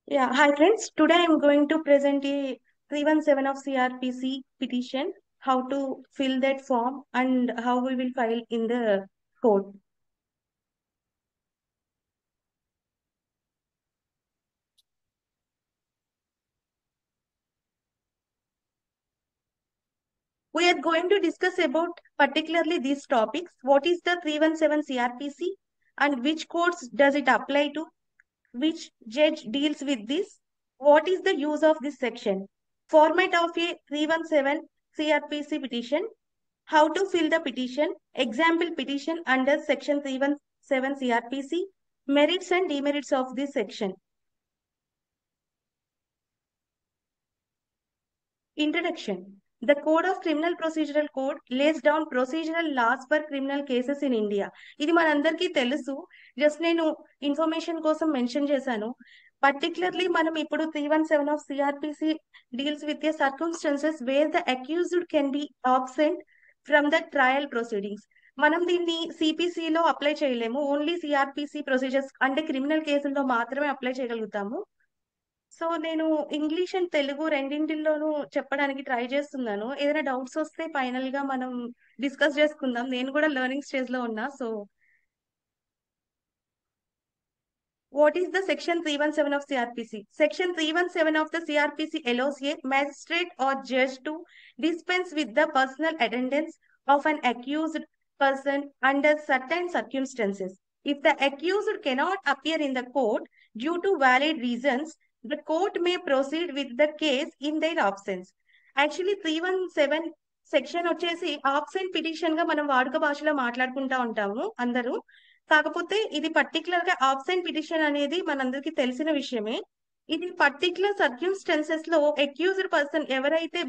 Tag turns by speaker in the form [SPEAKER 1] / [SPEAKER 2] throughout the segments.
[SPEAKER 1] Yeah, hi friends. Today I'm going to present a 317 of CRPC petition, how to fill that form and how we will file in the court. We are going to discuss about particularly these topics. What is the 317 CRPC and which courts does it apply to? Which judge deals with this? What is the use of this section? Format of a 317 CRPC petition. How to fill the petition? Example petition under section 317 CRPC. Merits and demerits of this section. Introduction. The Code of Criminal Procedural Code lays down procedural laws for criminal cases in India. ఇది మనందరికీ తెలుసు. Just నేను information కోసం mention చేశాను. Particularly మనం ఇప్పుడు 317 of CrPC deals with a circumstances wear the accused can be absent from the trial proceedings. మనం దీన్ని సిపిసిలో అప్లై చేయలేము. ఓన్లీ సిఆర్పిసి ప్రొసీజర్స్ అంటే క్రిమినల్ కేసుల్లో మాత్రమే అప్లై చేయగలుగుతాము. సో నేను ఇంగ్లీష్ అండ్ తెలుగు రెండింటిలోనూ చెప్పడానికి ట్రై చేస్తున్నాను. ఏదైనా డౌట్స్ వస్తే ఫైనల్ గా మనం డిస్కస్ చేసుకుందాం. నేను కూడా లెర్నింగ్ స్టేజ్ లో ఉన్నా. So what is the section 317 of CRPC? Section 317 of the CRPC allows a magistrate or judge to dispense with the personal attendance of an accused person under certain circumstances. If the accused cannot appear in the court due to valid reasons, the court may proceed with the case in their absence. Actually, 317 section వచ్చేసి absent petition గా మనం వాడుక భాషలో మాట్లాడుకుంటా ఉంటాము అందరూ. కాకపోతే ఇది పర్టికులర్ గా ఆబ్సెంట్ పిటిషన్ అనేది మనందరికి తెలిసిన విషయమే. ఇది పర్టికులర్ సర్క్యూమ్స్టెన్సెస్ లో అక్యూజ్డ్ పర్సన్ ఎవరైతే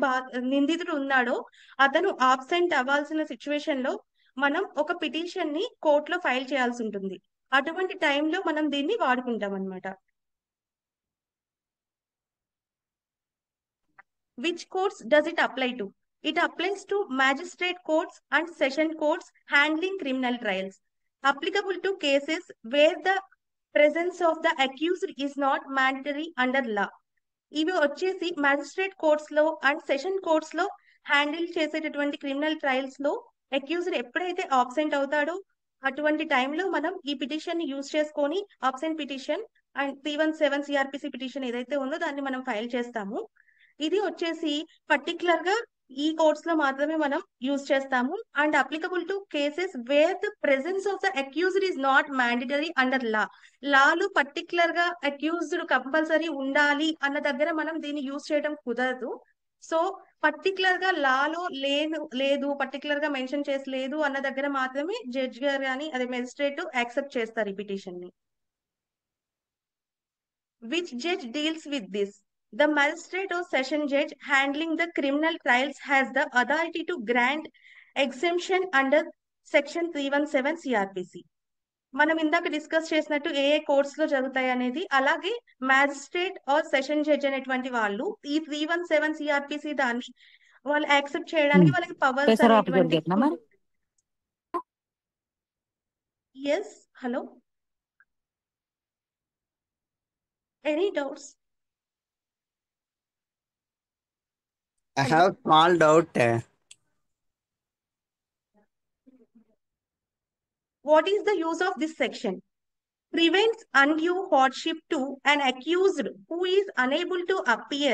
[SPEAKER 1] నిందితుడు ఉన్నాడో అతను ఆబ్సెంట్ అవ్వాల్సిన సిచ్యువేషన్ లో మనం ఒక పిటిషన్ ని కోర్టులో ఫైల్ చేయాల్సి ఉంటుంది. అటువంటి టైంలో మనం దీన్ని వాడుకుంటాం అనమాట. Which courts does it apply to? It applies to magistrate courts and session courts handling criminal trials. Applicable to cases where the presence of the accused is not mandatory under law. ఇవి వచ్చేసి magistrate courts లో and session courts లో handle చేసేటటువంటి criminal trials లో accused ఎప్పుడైతే absent అవుతాడో అటువంటి టైంలో మనం ఈ పిటిషన్ ని యూజ్ చేసుకొని absent petition and 317 CrPC petition ఏదైతే ఉందో దాన్ని మనం ఫైల్ చేస్తాము. ఇది వచ్చేసి పర్టికులర్ గా ఈ కోర్ట్స్ లో మాత్రమే మనం యూజ్ చేస్తాము. And applicable to cases where the presence of the accused is not mandatory under law. Lalu particular గా అక్యూజ్డ్ కంపల్సరీ ఉండాలి అన్న దగ్గర మనం దీన్ని యూజ్ చేయడం కుదరదు. సో పర్టికులర్ గా లాలో లేదు పర్టికులర్ గా మెన్షన్ చేసి లేదు అన్న దగ్గర మాత్రమే జడ్జ్ గారు కానీ అదే మెజిస్ట్రేట్ యాక్సెప్ట్ చేస్తారు ఈ పిటిషన్ ని. Which judge deals with this? The magistrate or session judge handling the criminal trials has the authority to grant exemption under section 317 CRPC. మనం ఇందాక డిస్కస్ చేసినట్టు ఏ ఏ కోర్ట్స్ లో జరుగుతాయి అనేది, అలాగే మ్యాజిస్ట్రేట్ ఆర్ సెషన్ జడ్జ్ అనేటువంటి వాళ్ళు ఈ 317 సిఆర్పిసి దాన్ని వాళ్ళు యాక్సెప్ట్ చేయడానికి వాళ్ళకి పవర్స్
[SPEAKER 2] पेसर आप जोड़
[SPEAKER 1] అనేటువంటి
[SPEAKER 2] देना మరి
[SPEAKER 1] yes hello any doubts?
[SPEAKER 3] I have small doubt.
[SPEAKER 1] What is the use of this section? Prevents undue hardship to an accused who is unable to appear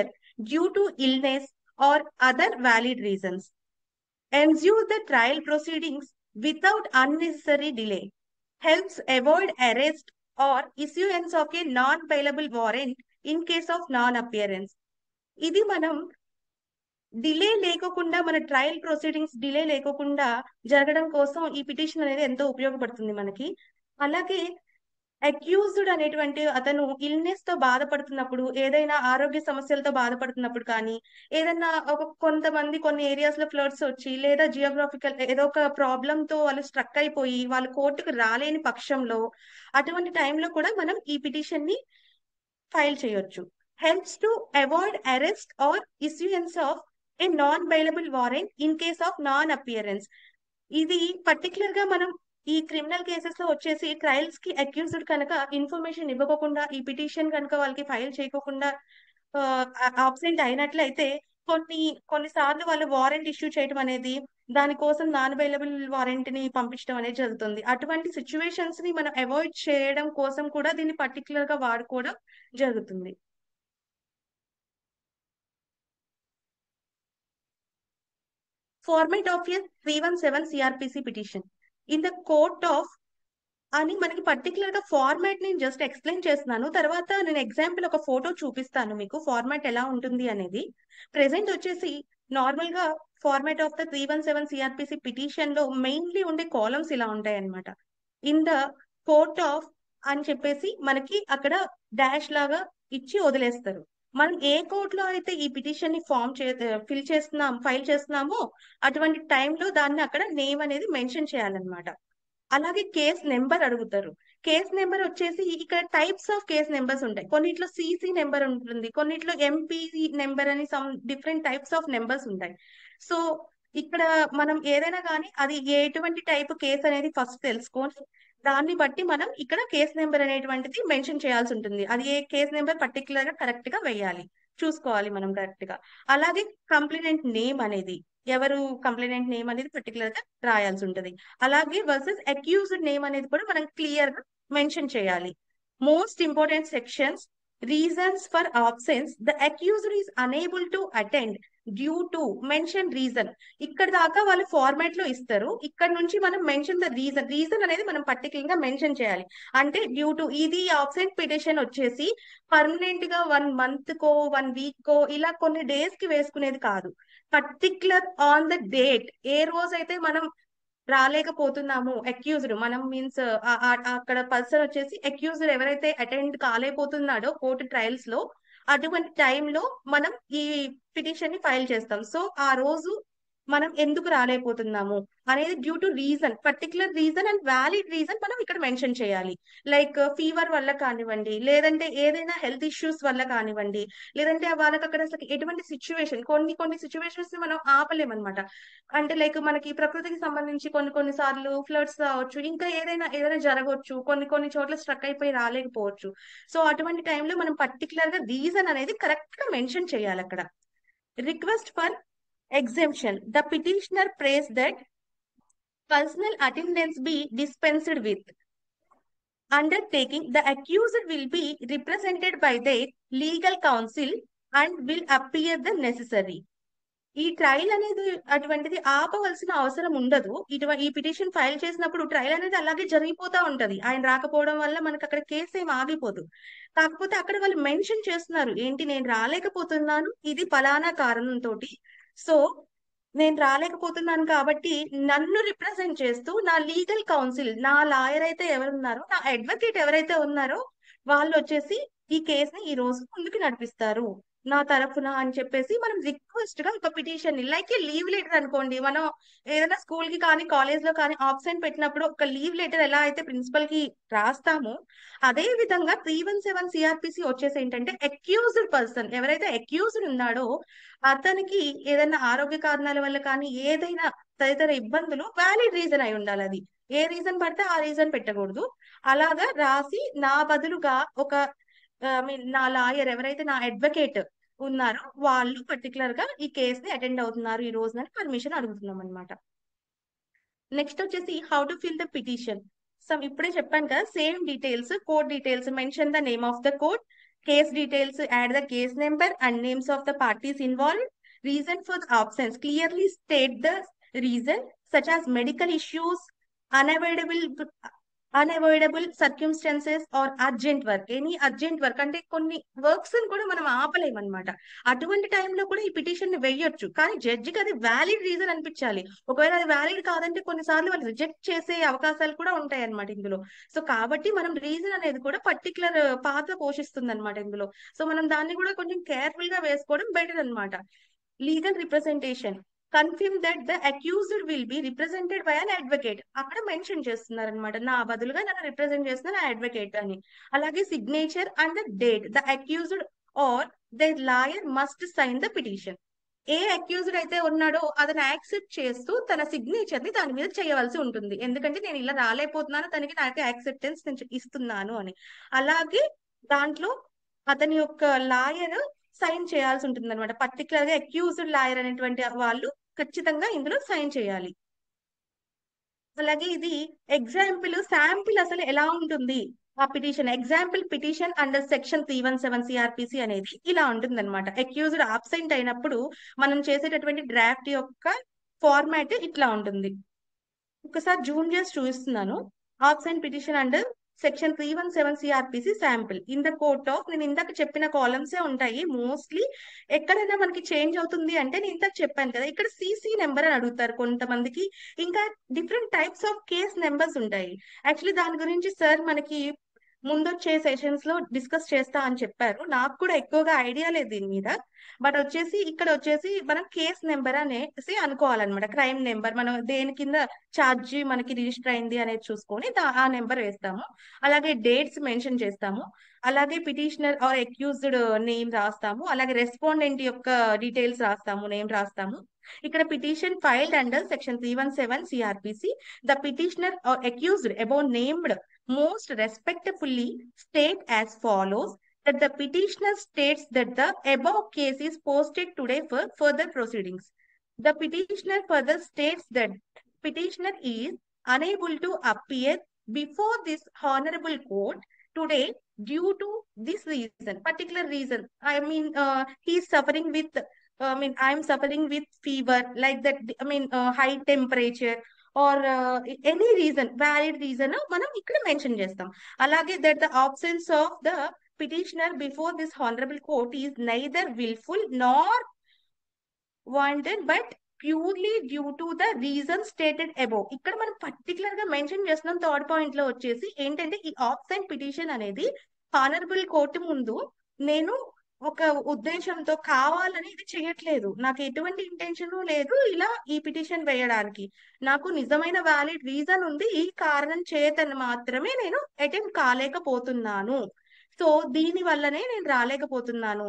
[SPEAKER 1] due to illness or other valid reasons. Ensures the trial proceedings without unnecessary delay. Helps avoid arrest or issuance of a non-bailable warrant in case of non-appearance. ఇది మనం delay లేకోకుండా మన trial proceedings delay లేకోకుండా జరగడం కోసం ఈ petition అనేది ఎంతో ఉపయోగపడుతుంది మనకి. అలాగే అక్యూజ్డ్ అనేటువంటి అతను ఇల్నెస్ తో బాధపడుతున్నప్పుడు, ఏదైనా ఆరోగ్య సమస్యలతో బాధపడుతున్నప్పుడు కానీ, ఏదైనా కొంతమంది కొన్ని ఏరియాస్ లో ఫ్లడ్స్ వచ్చి లేదా జియోగ్రాఫికల్ ఏదో ఒక ప్రాబ్లమ్ తో వాళ్ళు స్ట్రక్ అయిపోయి వాళ్ళు కోర్టుకు రాలేని పక్షంలో అటువంటి టైంలో కూడా మనం ఈ పిటిషన్ ని ఫైల్ చేయొచ్చు. Helps to avoid arrest are issuance of A non bailable warrant in case of non appearance. ఇది పర్టికులర్ గా మనం ఈ క్రిమినల్ కేసెస్ లో వచ్చేసి ట్రయల్స్ కి అక్యూజ్డ్ కనుక ఇన్ఫర్మేషన్ ఇవ్వకుండా ఈ పిటిషన్ కనుక వాళ్ళకి ఫైల్ చేయకోకుండా ఆబ్సెంట్ అయినట్లయితే కొన్ని కొన్నిసార్లు వాళ్ళు వారెంట్ ఇష్యూ చేయడం అనేది, దానికోసం నాన్ అవైలబుల్ వారెంట్ ని పంపించడం అనేది జరుగుతుంది. అటువంటి సిచ్యువేషన్స్ ని మనం అవాయిడ్ చేయడం కోసం కూడా దీన్ని పర్టికులర్ గా వాడుకోవడం జరుగుతుంది. Format of a 317 CrPC petition in the court of అని మనకి పర్టికులర్ గా ఫార్మాట్ నేను జస్ట్ ఎక్స్ప్లెయిన్ చేస్తున్నాను. తర్వాత నేను ఎగ్జాంపుల్ ఒక ఫోటో చూపిస్తాను మీకు ఫార్మాట్ ఎలా ఉంటుంది అనేది. ప్రెసెంట్ వచ్చేసి నార్మల్ గా format of the 317 CrPC petition లో మెయిన్లీ ఉండే కాలమ్స్ ఇలా ఉంటాయి అన్నమాట. ఇన్ ద కోర్ట్ ఆఫ్ అని చెప్పేసి మనకి అక్కడ డాష్ లాగా ఇచ్చి వదిలేస్తారు. మనం ఏ కోర్ట్ లో అయితే ఈ పిటిషన్ ని ఫైల్ చేస్తున్నామో అటువంటి టైంలో దాన్ని అక్కడ నేమ్ అనేది మెన్షన్ చేయాలన్నమాట. అలాగే కేస్ నెంబర్ అడుగుతారు. కేస్ నెంబర్ వచ్చేసి ఇక్కడ టైప్స్ ఆఫ్ కేస్ నెంబర్స్ ఉంటాయి. కొన్నిట్లో సిసి నెంబర్ ఉంటుంది, కొన్నిట్లో ఎంపీ నెంబర్ అని some different types of numbers ఉంటాయి. సో ఇక్కడ మనం ఏదైనా కానీ అది ఎటువంటి టైప్ కేస్ అనేది ఫస్ట్ తెలుసుకొని దాన్ని బట్టి మనం ఇక్కడ కేస్ నెంబర్ అనేటువంటిది మెన్షన్ చేయాల్సి ఉంటుంది. అది ఏ కేస్ నెంబర్ పర్టికులర్ గా కరెక్ట్ గా వేయాలి, చూసుకోవాలి మనం కరెక్ట్ గా. అలాగే కంప్లైనెంట్ నేమ్ అనేది, ఎవరు కంప్లైనెంట్ నేమ్ అనేది పర్టికులర్ గా రాయాల్సి ఉంటుంది. అలాగే వర్సెస్ అక్యూజ్డ్ నేమ్ అనేది కూడా మనం క్లియర్ గా మెన్షన్ చేయాలి. Most important sections, reasons for absence, the accused is unable to attend due to mention reason. ఇక్కడ దాకా వాళ్ళు ఫార్మాట్ లో ఇస్తారు. ఇక్కడ నుంచి మనం మెన్షన్ ద రీజన్ అనేది మనం పర్టికులర్ గా మెన్షన్ చేయాలి. అంటే డ్యూ టు ఇది ఆబ్సెంట్ పిటిషన్ వచ్చేసి పర్మనెంట్ గా 1 మంత్ కో 1 వీక్ కో ఇలా కొన్ని డేస్ కి వేసుకునేది కాదు. పర్టికులర్ ఆన్ ద డేట్, ఏ రోజైతే మనం రాలేకపోతున్నాము అక్యూజ్డ్, మనం మీన్స్ అక్కడ పర్సన్ వచ్చేసి అక్యూజ్డ్ ఎవరైతే అటెండ్ కాలేకపోతున్నాడో కోర్టు ట్రయల్స్ లో, అటువంటి టైంలో మనం ఈ పిటిషన్ ని ఫైల్ చేస్తాం. సో ఆ రోజు మనం ఎందుకు రాలేకపోతున్నాము అనేది due to reason, particular reason and valid reason మనం ఇక్కడ మెన్షన్ చేయాలి. లైక్ ఫీవర్ వల్ల కానివ్వండి, లేదంటే ఏదైనా హెల్త్ ఇష్యూస్ వల్ల కానివ్వండి, లేదంటే వాళ్ళకి అక్కడ అసలు ఎటువంటి సిచ్యువేషన్, కొన్ని సిచ్యువేషన్స్ ని మనం ఆపలేమన్నమాట. అంటే లైక్ మనకి ప్రకృతికి సంబంధించి కొన్ని సార్లు ఫ్లడ్స్ రావచ్చు, ఇంకా ఏదైనా జరగవచ్చు, కొన్ని చోట్ల స్ట్రక్ అయిపోయి రాలేకపోవచ్చు. సో అటువంటి టైంలో మనం పర్టికులర్ గా రీజన్ అనేది కరెక్ట్ గా మెన్షన్ చేయాలి అక్కడ. Request for exemption, the petitioner prays that personal attendance be dispensed with. Undertaking, the accused will be represented by their legal counsel and will appear the necessary. ఈ trial అనేది అటువంటిది ఆపవలసిన అవసరం ఉండదు. ఈ పిటిషన్ ఫైల్ చేసినప్పుడు trial అనేది అలాగే జరిగిపోతా ఉంటది. ఆయన రాకపోవడం వల్ల మనకి అక్కడ కేసు ఏం ఆగిపోదు. కాకపోతే అక్కడ వాళ్ళు మెన్షన్ చేస్తున్నారు ఏంటి, నేను రాలేకపోతున్నాను ఇది ఫలానా కారణంతో, సో నేను రాలేకపోతున్నాను కాబట్టి నన్ను రిప్రజెంట్ చేస్తూ నా లీగల్ కౌన్సిల్, నా లాయర్ అయితే ఎవరున్నారో, నా అడ్వకేట్ ఎవరైతే ఉన్నారో వాళ్ళు వచ్చేసి ఈ కేసుని ఈ రోజు ముందుకు నడిపిస్తారు నా తరఫున అని చెప్పేసి మనం రిక్వెస్ట్ గా ఒక పిటిషన్, లైక్ లీవ్ లెటర్ అనుకోండి. మనం ఏదైనా స్కూల్ కి కానీ కాలేజ్ లో కానీ ఆబ్సెంట్ పెట్టినప్పుడు ఒక లీవ్ లెటర్ ఎలా అయితే ప్రిన్సిపల్ కి రాస్తామో, అదే విధంగా 317 సిఆర్పిసి వచ్చేసి ఏంటంటే అక్యూజ్డ్ పర్సన్ ఎవరైతే అక్యూజ్డ్ ఉన్నాడో అతనికి ఏదైనా ఆరోగ్య కారణాల వల్ల కానీ ఏదైనా తదితర ఇబ్బందులు వ్యాలిడ్ రీజన్ అయి ఉండాలి. అది ఏ రీజన్ పడితే ఆ రీజన్ పెట్టకూడదు. అలాగా రాసి నా బదులుగా ఒక నా లాయర్ ఎవరైతే నా అడ్వకేట్ ఉన్నారో వాళ్ళు పర్టికులర్ గా ఈ కేసుని అటెండ్ అవుతున్నారు ఈ రోజున పర్మిషన్ అడుగుతున్నాం అనమాట. నెక్స్ట్ వచ్చేసి how to fill the petition. ఇప్పుడే చెప్పాను కదా, same details, court details, mention the name of the court, case details, add the case number and names of the parties involved, reason for the absence, clearly state the reason such as medical issues, unavoidable circumstances or urgent work. Any urgent work అంటే కొన్ని works కూడా మనం ఆపలేమన్నమాట. అటువంటి టైంలో కూడా ఈ petition ని వేయొచ్చు, కానీ జడ్జికి అది వ్యాలిడ్ రీజన్ అనిపించాలి. ఒకవేళ అది వ్యాలిడ్ కాదంటే కొన్నిసార్లు వాళ్ళు రిజెక్ట్ చేసే అవకాశాలు కూడా ఉంటాయి అన్నమాట ఇందులో. సో కాబట్టి మనం రీజన్ అనేది కూడా పర్టికులర్ పాత్ర పోషిస్తుంది అనమాట ఇందులో. సో మనం దాన్ని కూడా కొంచెం కేర్ఫుల్ గా వేసుకోవడం బెటర్ అన్నమాట. Legal representation, confirm that the accused will be represented by an advocate. అక్కడ మెన్షన్ చేస్తున్నారు అనమాట, నా బదులుగా నన్ను రిప్రజెంట్ చేస్తున్న అడ్వకేట్ అని. అలాగే signature and the date, the accused or the lawyer must sign the petition. ఏ అక్యూజ్డ్ అయితే ఉన్నాడో అతను యాక్సెప్ట్ చేస్తూ తన సిగ్నేచర్ ని దాని మీద చేయవలసి ఉంటుంది. ఎందుకంటే నేను ఇలా రాలేకపోతున్నాను, తనకి నాకు యాక్సెప్టెన్స్ నేను ఇస్తున్నాను అని. అలాగే దాంట్లో అతని యొక్క లాయర్ సైన్ చేయాల్సి ఉంటుంది అనమాట. పర్టికులర్ గా అక్యూజ్డ్ లాయర్ అనేటువంటి వాళ్ళు ఖచ్చితంగా ఇందులో సైన్ చేయాలి. అలాగే ఇది ఎగ్జాంపుల్ శాంపిల్ అసలు ఎలా ఉంటుంది ఆ petition. Example petition under section 317 CrPC అనేది ఇలా ఉంటుంది అనమాట. అక్యూజ్డ్ అబ్సెంట్ అయినప్పుడు మనం చేసేటటువంటి డ్రాఫ్ట్ యొక్క ఫార్మాట్ ఇట్లా ఉంటుంది. ఒకసారి జూమ్ చేసి చూపిస్తున్నాను. Absent petition under section 317 CrPC sample in the court of, నేను ఇందాక చెప్పిన కాలమ్సే ఉంటాయి మోస్ట్లీ. ఎక్కడైనా మనకి చేంజ్ అవుతుంది అంటే నేను ఇందాక చెప్పాను కదా, ఇక్కడ సిసి నెంబర్ అని అడుగుతారు కొంతమందికి. ఇంకా different types of case numbers ఉంటాయి. యాక్చువల్లీ దాని గురించి సార్ మనకి ముందొచ్చే సెషన్స్ లో డిస్కస్ చేస్తా అని చెప్పారు. నాకు కూడా ఎక్కువగా ఐడియా లేదు దీని మీద. బట్ వచ్చేసి ఇక్కడ వచ్చేసి మనం కేస్ నెంబర్ అనేసి అనుకోవాలన్నమాట. క్రైమ్ నెంబర్ మనం దేని కింద ఛార్జ్ మనకి రిజిస్టర్ అయింది అనేది చూసుకొని ఆ నెంబర్ వేస్తాము. అలాగే డేట్స్ మెన్షన్ చేస్తాము. అలాగే పిటిషనర్ ఆర్ అక్యూజ్డ్ నేమ్ రాస్తాము. అలాగే రెస్పాండెంట్ యొక్క డీటెయిల్స్ రాస్తాము, నేమ్ రాస్తాము. ఇక్కడ petition filed under section 317 CrPC the petitioner or accused about named most respectfully state as follows that the petitioner states that the above case is posted today for further proceedings. The petitioner further states that petitioner is unable to appear before this honorable court today due to this reason, particular reason. I mean, he is suffering with, I am suffering with fever, like that, high temperature, or any reason, valid reason మనం ఇక్కడ mention చేస్తాం. అలాగే that the absence of the petitioner before this honourable court is neither wilful nor wanted but purely due to the reason stated above. ఇక్కడ మనం particular గా mention చేస్తున్నాం. Third point లో వచ్చేసి ఏంటంటే ఈ ఆబ్సెంట్ పిటిషన్ అనేది హానరబుల్ కోర్టు ముందు నేను ఒక ఉద్దేశంతో కావాలని ఇది చేయట్లేదు, నాకు ఎటువంటి ఇంటెన్షన్ లేదు ఇలా ఈ పిటిషన్ వేయడానికి, నాకు నిజమైన వ్యాలిడ్ రీజన్ ఉంది, ఈ కారణం చేతను మాత్రమే నేను అటెంప్ట్ కాలేకపోతున్నాను, సో దీని వల్లనే నేను రాలేకపోతున్నాను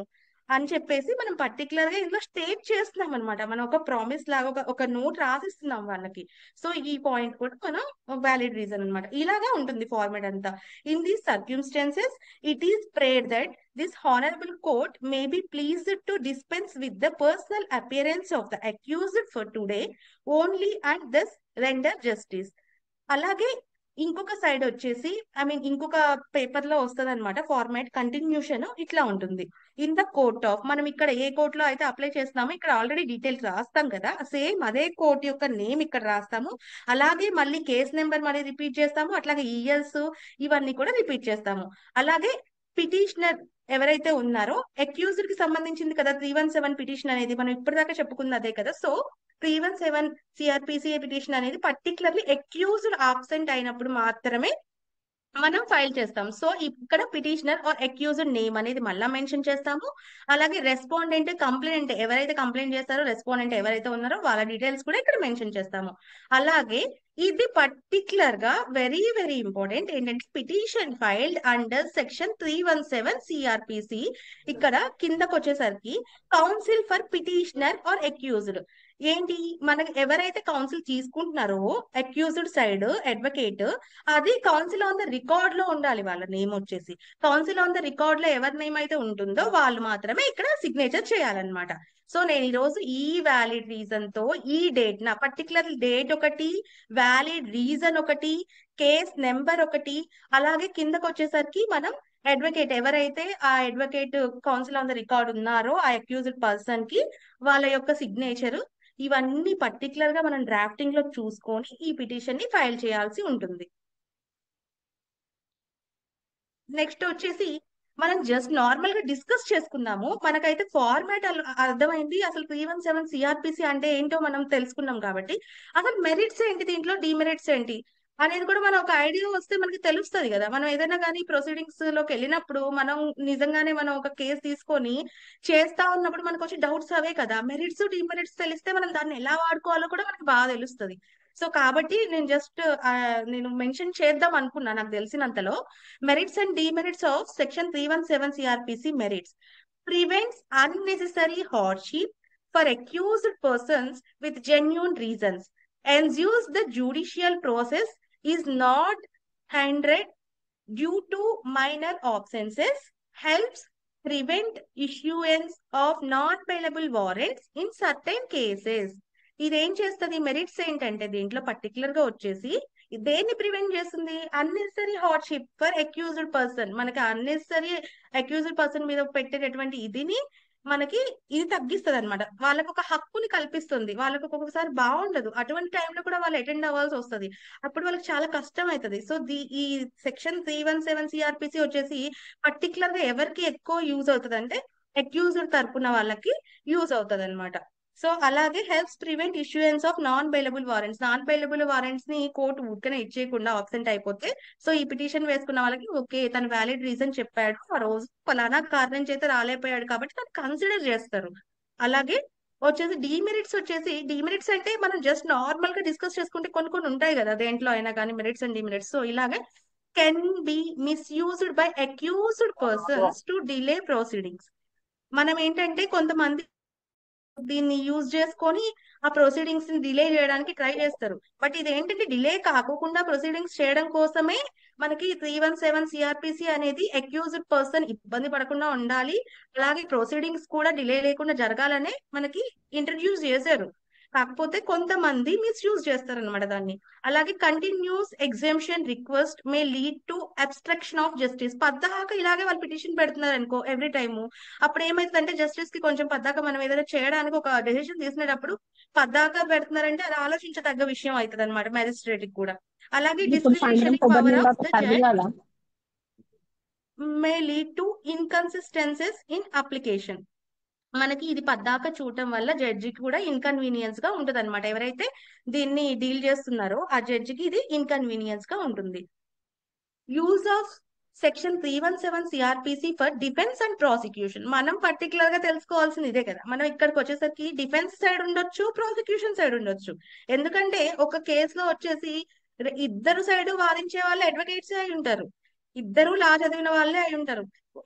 [SPEAKER 1] అని చెప్పేసి మనం పర్టికులర్ గా ఇందులో స్టేట్ చేస్తున్నాం అనమాట. మనం ఒక ప్రామిస్ లాగా ఒక నోట్ రాసిస్తున్నాం వాళ్ళకి. సో ఈ పాయింట్ కూడా మనం వ్యాలిడ్ రీజన్ అనమాట. ఇలాగా ఉంటుంది ఫార్మాట్ అంతా. In these circumstances it is prayer that this honorable court may be pleased to dispense with the personal appearance of the accused for today only and thus render justice. అలాగే ఇంకొక side వచ్చేసి ఇంకొక paper లో వస్తుంది అనమాట. Format continuation ఇట్లా ఉంటుంది. In the court of, మనం ఇక్కడ ఏ కోర్ట్ లో అయితే అప్లై చేస్తున్నామో ఇక్కడ ఆల్రెడీ డీటెయిల్స్ రాస్తాం కదా, సేమ్ అదే కోర్ట్ యొక్క నేమ్ ఇక్కడ రాస్తాము. అలాగే మళ్ళీ కేస్ నెంబర్ మళ్ళీ రిపీట్ చేస్తాము. అట్లాగే ఇయర్స్ ఇవన్నీ కూడా రిపీట్ చేస్తాము. అలాగే పిటిషనర్ ఎవరైతే ఉన్నారో అక్యూజ్డ్ కి సంబంధించింది కదా 317 పిటిషన్ అనేది, మనం ఇప్పటిదాకా చెప్పుకుంది అదే కదా. సో 317 సిఆర్పిసిఏ పిటిషన్ అనేది పర్టికులర్లీ అక్యూజ్డ్ ఆబ్సెంట్ అయినప్పుడు మాత్రమే మనం ఫైల్ చేస్తాం. సో ఇక్కడ పిటిషనర్ ఆర్ అక్యూజ్డ్ నేమ్ అనేది మళ్ళా మెన్షన్ చేస్తాము. అలాగే రెస్పాండెంట్, కంప్లైంట్ ఎవరైతే కంప్లైంట్ చేస్తారో రెస్పాండెంట్ ఎవరైతే ఉన్నారో వాళ్ళ డీటెయిల్స్ కూడా ఇక్కడ మెన్షన్ చేస్తాము. అలాగే ఇది పర్టికులర్ గా వెరీ వెరీ ఇంపార్టెంట్ ఏంటంటే petition filed under section 317 CrPC. ఇక్కడ కిందకు వచ్చేసరికి counsel for petitioner or accused ఏంటి, మనకి ఎవరైతే కౌన్సిల్ తీసుకుంటున్నారో అక్యూజ్డ్ సైడ్ అడ్వకేట్, అది కౌన్సిల్ ఆన్ ద రికార్డ్ లో ఉండాలి. వాళ్ళ నేమ్ వచ్చేసి కౌన్సిల్ ఆన్ ద రికార్డ్ లో ఎవరి నేమ్ అయితే ఉంటుందో వాళ్ళు మాత్రమే ఇక్కడ సిగ్నేచర్ చేయాలన్నమాట. సో నేను ఈ రోజు ఈ వ్యాలిడ్ రీజన్ తో ఈ డేట్, నా పర్టికులర్ డేట్ ఒకటి, వ్యాలిడ్ రీజన్ ఒకటి, కేస్ నెంబర్ ఒకటి, అలాగే కిందకు వచ్చేసరికి మనం అడ్వకేట్ ఎవరైతే ఆ advocate council on the record ఉన్నారో ఆ అక్యూజ్డ్ పర్సన్ కి వాళ్ళ యొక్క సిగ్నేచర్, ఇవన్నీ పర్టికులర్ గా మనం డ్రాఫ్టింగ్ లో చూసుకొని ఈ పిటిషన్ ని ఫైల్ చేయాల్సి ఉంటుంది. నెక్స్ట్ వచ్చేసి మనం జస్ట్ నార్మల్ గా డిస్కస్ చేసుకున్నాము. మనకైతే ఫార్మాట్ అర్థమైంది. అసలు 317 సిఆర్పిసి అంటే ఏంటో మనం తెలుసుకున్నాం కాబట్టి అసలు మెరిట్స్ ఏంటి, దీంట్లో డిమెరిట్స్ ఏంటి అనేది కూడా మనం ఒక ఐడియా వస్తే మనకి తెలుస్తుంది కదా. మనం ఏదైనా కానీ ప్రొసీడింగ్స్ లోకి వెళ్ళినప్పుడు మనం నిజంగానే మనం ఒక కేసు తీసుకొని చేస్తా ఉన్నప్పుడు మనకు వచ్చే డౌట్స్ అవే కదా. మెరిట్స్ డిమెరిట్స్ తెలిస్తే మనం దాన్ని ఎలా వాడుకోవాలో కూడా మనకి బాగా తెలుస్తుంది. సో కాబట్టి నేను జస్ట్ నేను మెన్షన్ చేద్దాం అనుకున్నా నాకు తెలిసినంతలో. Merits and demerits of section 317 CrPC merits: prevents unnecessary hardship, for accused persons with genuine reasons, ensures the judicial process is not hindered due to minor absences, helps prevent issuance of non-bailable warrants in certain cases. ఇదేం చేస్తుంది, merits ఏంటంటే దీంట్లో particular గా వచ్చేసి దేన్ని prevent చేస్తుంది, unnecessary hardship for accused person. మనకి unnecessary accused person మీద పెట్టేటటువంటి ఇదిని మనకి ఇది తగ్గిస్తుంది అనమాట. వాళ్ళకి ఒక హక్కుని కల్పిస్తుంది. వాళ్ళకి ఒక్కొక్కసారి బాగుండదు, అటువంటి టైంలో కూడా వాళ్ళు అటెండ్ అవ్వాల్సి వస్తుంది. అప్పుడు వాళ్ళకి చాలా కష్టం అవుతుంది. సో ఈ సెక్షన్ 317 సిఆర్పిసి వచ్చేసి పర్టికులర్ గా ఎవరికి ఎక్కువ యూజ్ అవుతుంది అంటే అక్యూజ్డ్ తరపున వాళ్ళకి యూజ్ అవుతుంది అనమాట. సో అలాగే helps prevent issuance of non bailable warrants. Non bailable warrants ని కోర్టు ఊరికనే ఇచ్చేయకుండా ఆబ్సెంట్ అయిపోతే, సో ఈ పిటిషన్ వేసుకున్న వాళ్ళకి ఓకే తను వ్యాలిడ్ రీజన్ చెప్పాడు, ఆ రోజు ఫలానా కారణం చేత రాలేకపోయాడు కాబట్టి తను కన్సిడర్ చేస్తారు. అలాగే వచ్చేసి డిమెరిట్స్ అంటే మనం జస్ట్ నార్మల్ గా డిస్కస్ చేసుకుంటే కొన్ని కొన్ని ఉంటాయి కదా దేంట్లో అయినా కానీ మెరిట్స్ అండ్ డిమెరిట్స్. సో ఇలాగే can be misused by accused persons to delay proceedings. మనం ఏంటంటే కొంతమంది దీన్ని యూజ్ చేసుకొని ఆ ప్రొసీడింగ్స్ ని డిలే చేయడానికి ట్రై చేస్తారు. బట్ ఇది ఏంటంటే డిలే కాకుండా ప్రొసీడింగ్స్ చేయడం కోసమే మనకి 317 సిఆర్పిసి అనేది అక్యూజ్డ్ పర్సన్ ఇబ్బంది పడకుండా ఉండాలి, అలాగే ప్రొసీడింగ్స్ కూడా డిలే లేకుండా జరగాలనే మనకి ఇంట్రడ్యూస్ చేశారు. కాకపోతే కొంతమంది మిస్యూజ్ చేస్తారనమాట దాన్ని. అలాగే continuous exemption request May lead to abstraction of justice. పద్దాక ఇలాగే వాళ్ళు పిటిషన్ పెడుతున్నారు అనుకో ఎవ్రీ టైము, అప్పుడు ఏమైతుందంటే జస్టిస్ కి కొంచెం పద్దాక మనం ఏదైనా చేయడానికి ఒక డెసిషన్ తీసుకునేటప్పుడు పద్దాక పెడుతున్నారంటే అది ఆలోచించదగ్గ విషయం అవుతుంది అనమాట మ్యాజిస్ట్రేట్ కి కూడా. అలాగే
[SPEAKER 2] ఇప్పుడు సాయంత్రం
[SPEAKER 1] డిస్క్రిమినేషనరీ
[SPEAKER 2] కొబ్బరి
[SPEAKER 1] పవర్
[SPEAKER 2] నీళ్ళు
[SPEAKER 1] ఆఫ్ ద జడ్జ్
[SPEAKER 2] చదివాలా?
[SPEAKER 1] May lead to inconsistencies in application. మనకి ఇది పద్దాక చూడటం వల్ల జడ్జికి కూడా ఇన్కన్వీనియన్స్ గా ఉంటది అనమాట. ఎవరైతే దీన్ని డీల్ చేస్తున్నారో ఆ జడ్జికి ఇది ఇన్కన్వీనియన్స్ గా ఉంటుంది. Use of section 317 CrPC for defence and prosecution. మనం పర్టికులర్ గా తెలుసుకోవాల్సింది ఇదే కదా. మనం ఇక్కడికి వచ్చేసరికి డిఫెన్స్ సైడ్ ఉండొచ్చు, ప్రాసిక్యూషన్ సైడ్ ఉండొచ్చు. ఎందుకంటే ఒక కేసులో వచ్చేసి ఇద్దరు సైడ్ వాదించే వాళ్ళు అడ్వకేట్స్ అయి ఉంటారు, ఇద్దరు లా చదివిన వాళ్ళే అయి ఉంటారు.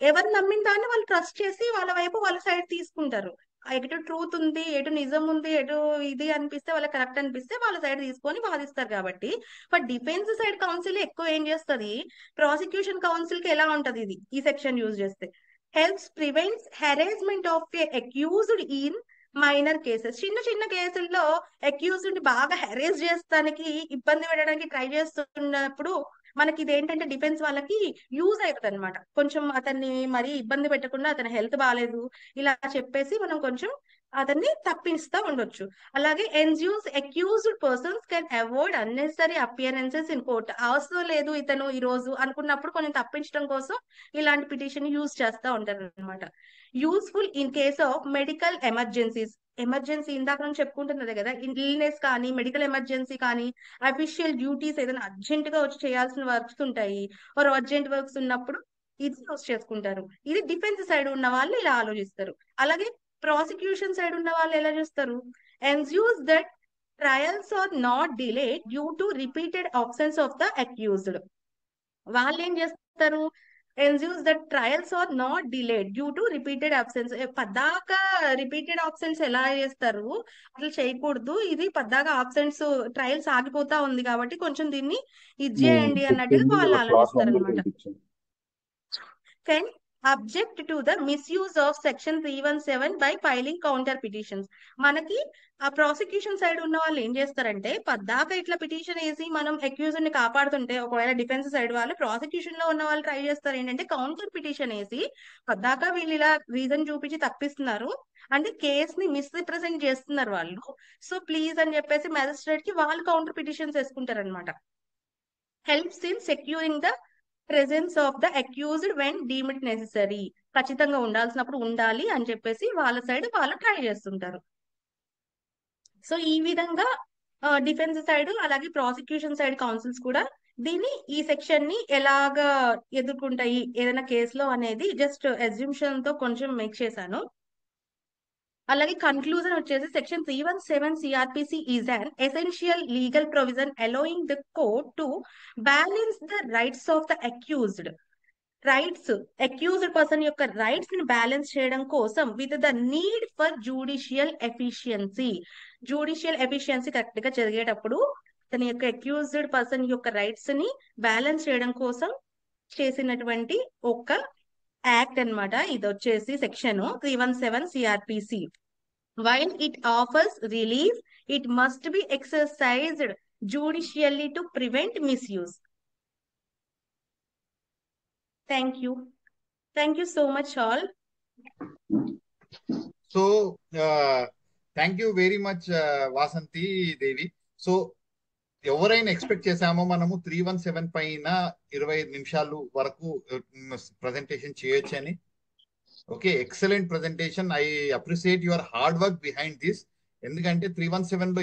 [SPEAKER 1] ఎవరు నమ్మిన దాన్ని వాళ్ళు ట్రస్ట్ చేసి వాళ్ళ వైపు వాళ్ళ సైడ్ తీసుకుంటారు. ఎటు ట్రూత్ ఉంది, ఎటు నిజం ఉంది, ఎటు ఇది అనిపిస్తే వాళ్ళకి కరెక్ట్ అనిపిస్తే వాళ్ళ సైడ్ తీసుకొని వాదిస్తారు. కాబట్టి బట్ డిఫెన్స్ సైడ్ కౌన్సిల్ ఎక్కువ ఏం చేస్తుంది, ప్రాసిక్యూషన్ కౌన్సిల్ కి ఎలా ఉంటది ఇది ఈ సెక్షన్ యూజ్ చేస్తే, helps prevents harassment of a accused in minor cases. చిన్న చిన్న కేసుల్లో అక్యూజ్డ్ ని బాగా హెరాస్ చేస్తానికి ఇబ్బంది పెట్టడానికి ట్రై చేస్తున్నప్పుడు మనకి ఇది ఏంటంటే డిఫెన్స్ వాళ్ళకి యూజ్ అవుతుంది అనమాట. కొంచెం అతన్ని మరీ ఇబ్బంది పెట్టకుండా అతని హెల్త్ బాగాలేదు ఇలా చెప్పేసి మనం కొంచెం అతన్ని తప్పిస్తా ఉండొచ్చు. అలాగే NGOs accused persons can avoid unnecessary appearances in court. అవసరం లేదు ఇతను ఈ రోజు అనుకున్నప్పుడు కొంచెం తప్పించడం కోసం ఇలాంటి పిటిషన్ యూజ్ చేస్తూ ఉంటారు అనమాట. Useful in case of medical emergencies. Emergency ఇందాక నుంచి చెప్పుకుంటున్నదే కదా, ఇల్నెస్ కానీ మెడికల్ ఎమర్జెన్సీ కానీ అఫీషియల్ డ్యూటీస్ ఏదైనా అర్జెంట్ గా వచ్చి చేయాల్సిన వర్క్స్ ఉంటాయి, ఆర్ అర్జెంట్ వర్క్స్ ఉన్నప్పుడు ఇది యూస్ చేసుకుంటారు. ఇది డిఫెన్స్ సైడ్ ఉన్న వాళ్ళు ఇలా ఆలోచిస్తారు. అలాగే ప్రాసిక్యూషన్ సైడ్ ఉన్న వాళ్ళు ఎలా చూస్తారు, ensures that trials are not delay due to repeated absence of the accused. వాళ్ళు ఏం చేస్తారు, ensures that trials are not delayed due to repeated absence. పద్దాక రిపీటెడ్ ఆబ్సెన్స్ ఎలా చేస్తారు, అట్లా చేయకూడదు, ఇది పద్దాక ఆబ్సెన్స్ ట్రయల్స్ ఆగిపోతా ఉంది కాబట్టి కొంచెం దీన్ని ఇది చేయండి అన్నట్టుగా వాళ్ళు ఆలోచిస్తారు అనమాట. Can object to the misuse of section 317 by filing counter petitions. మనకి ఆ ప్రాసిక్యూషన్ సైడ్ ఉన్న వాళ్ళు ఏం చేస్తారంటే పద్దాక ఇట్లా పిటిషన్ వేసి మనం అక్యూజ్డ్ ని కాపాడుతుంటే, ఒకవేళ డిఫెన్స్ సైడ్ వాళ్ళు ప్రాసిక్యూషన్ లో ఉన్న వాళ్ళు ట్రై చేస్తారు ఏంటంటే కౌంటర్ పిటిషన్ వేసి పద్దాక వీళ్ళు ఇలా రీజన్ చూపించి తప్పిస్తున్నారు అంటే కేస్ ని మిస్రిప్రజెంట్ చేస్తున్నారు వాళ్ళు, సో ప్లీజ్ అని చెప్పేసి మ్యాజిస్ట్రేట్ కి వాళ్ళు కౌంటర్ పిటిషన్స్ వేసుకుంటారు అనమాట. Helps in securing the presence of the accused when deemed necessary. ఖచ్చితంగా ఉండాల్సినప్పుడు ఉండాలి అని చెప్పేసి వాళ్ళ సైడ్ వాళ్ళు ట్రై చేస్తుంటారు. సో ఈ విధంగా డిఫెన్స్ సైడ్ అలాగే ప్రాసిక్యూషన్ సైడ్ కౌన్సిల్స్ కూడా దీన్ని ఈ సెక్షన్ ని ఎలాగా ఎదుర్కొంటాయి ఏదైనా కేసులో అనేది జస్ట్ అజ్యూమ్షన్ తో కొంచెం మేక్ చేశాను. అలాగే కన్క్లూజన్ వచ్చేసి section 317 CrPC is an essential legal provision allowing the court to balance the rights of the accused rights, accused person యొక్క రైట్స్ ని బ్యాలెన్స్ చేయడం కోసం with the need for judicial efficiency. Judicial efficiency correct గా జరిగేటప్పుడు తన యొక్క accused person యొక్క rights ని బ్యాలెన్స్ చేయడం కోసం చేసినటువంటి ఒక యాక్ట్ అన్నమాట. ఇది వచ్చేసి section 317 CrPC. While it offers relief, it must be exercised judicially to prevent misuse. Thank you. Thank you so much, all.
[SPEAKER 2] So, thank you very much, Vasanti Devi. So, ఎవరైనా expect చేసామో మనము 317 పైన 25 నిమిషాలు వరకు presentation చేయొచ్చని. Okay, excellent presentation. I appreciate your hard work behind this. ఎందుకంటే 317 లో